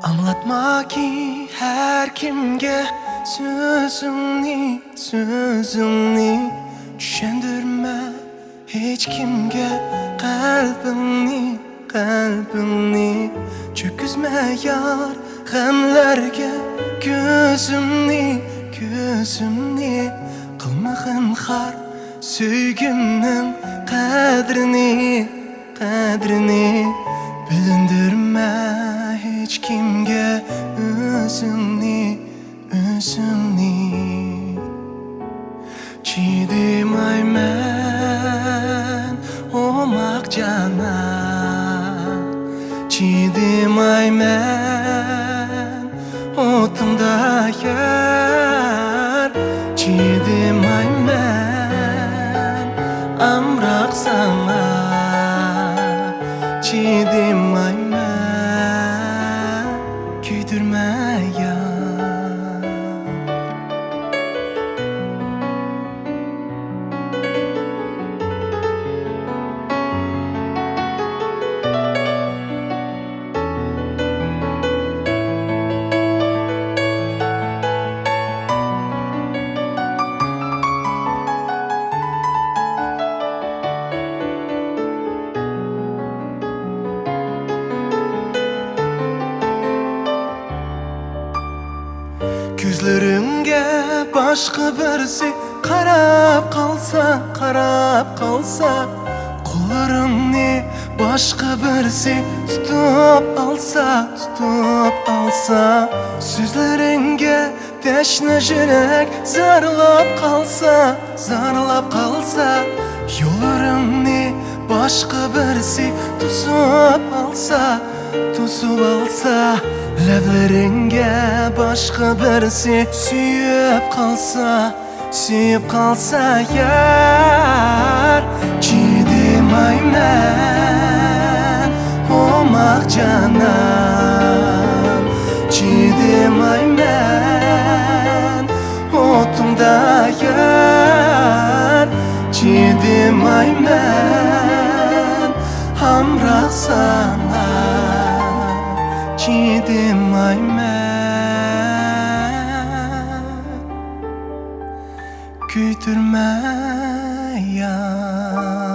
Anlatma ki her kimge sözümni Düşendirme hiç kimge kalbimni Çöküzme yar gamlerge gözümni Kılmağın har söygümnün kadrini Bilindirme hiç kimge özümni Çiğdimay men omak cana Çiğdimay men otunda yar Çiğdimay men amrak sana Çiğdimay men küydürme ya Gözlerimge başka birisi qarab qalsa Kollarımni başka birisi tutup alsa Sözleringge teşne yürek zarlap qalsa Yollarımni başka birisi tutup alsa Ləbləringə başqa birisi Süyüb qalsa yar Çiğdimay mən omaq canan Çiğdimay mən otunda yar Çiğdimay mən hamraq sana Çiğdimay men küydürme ya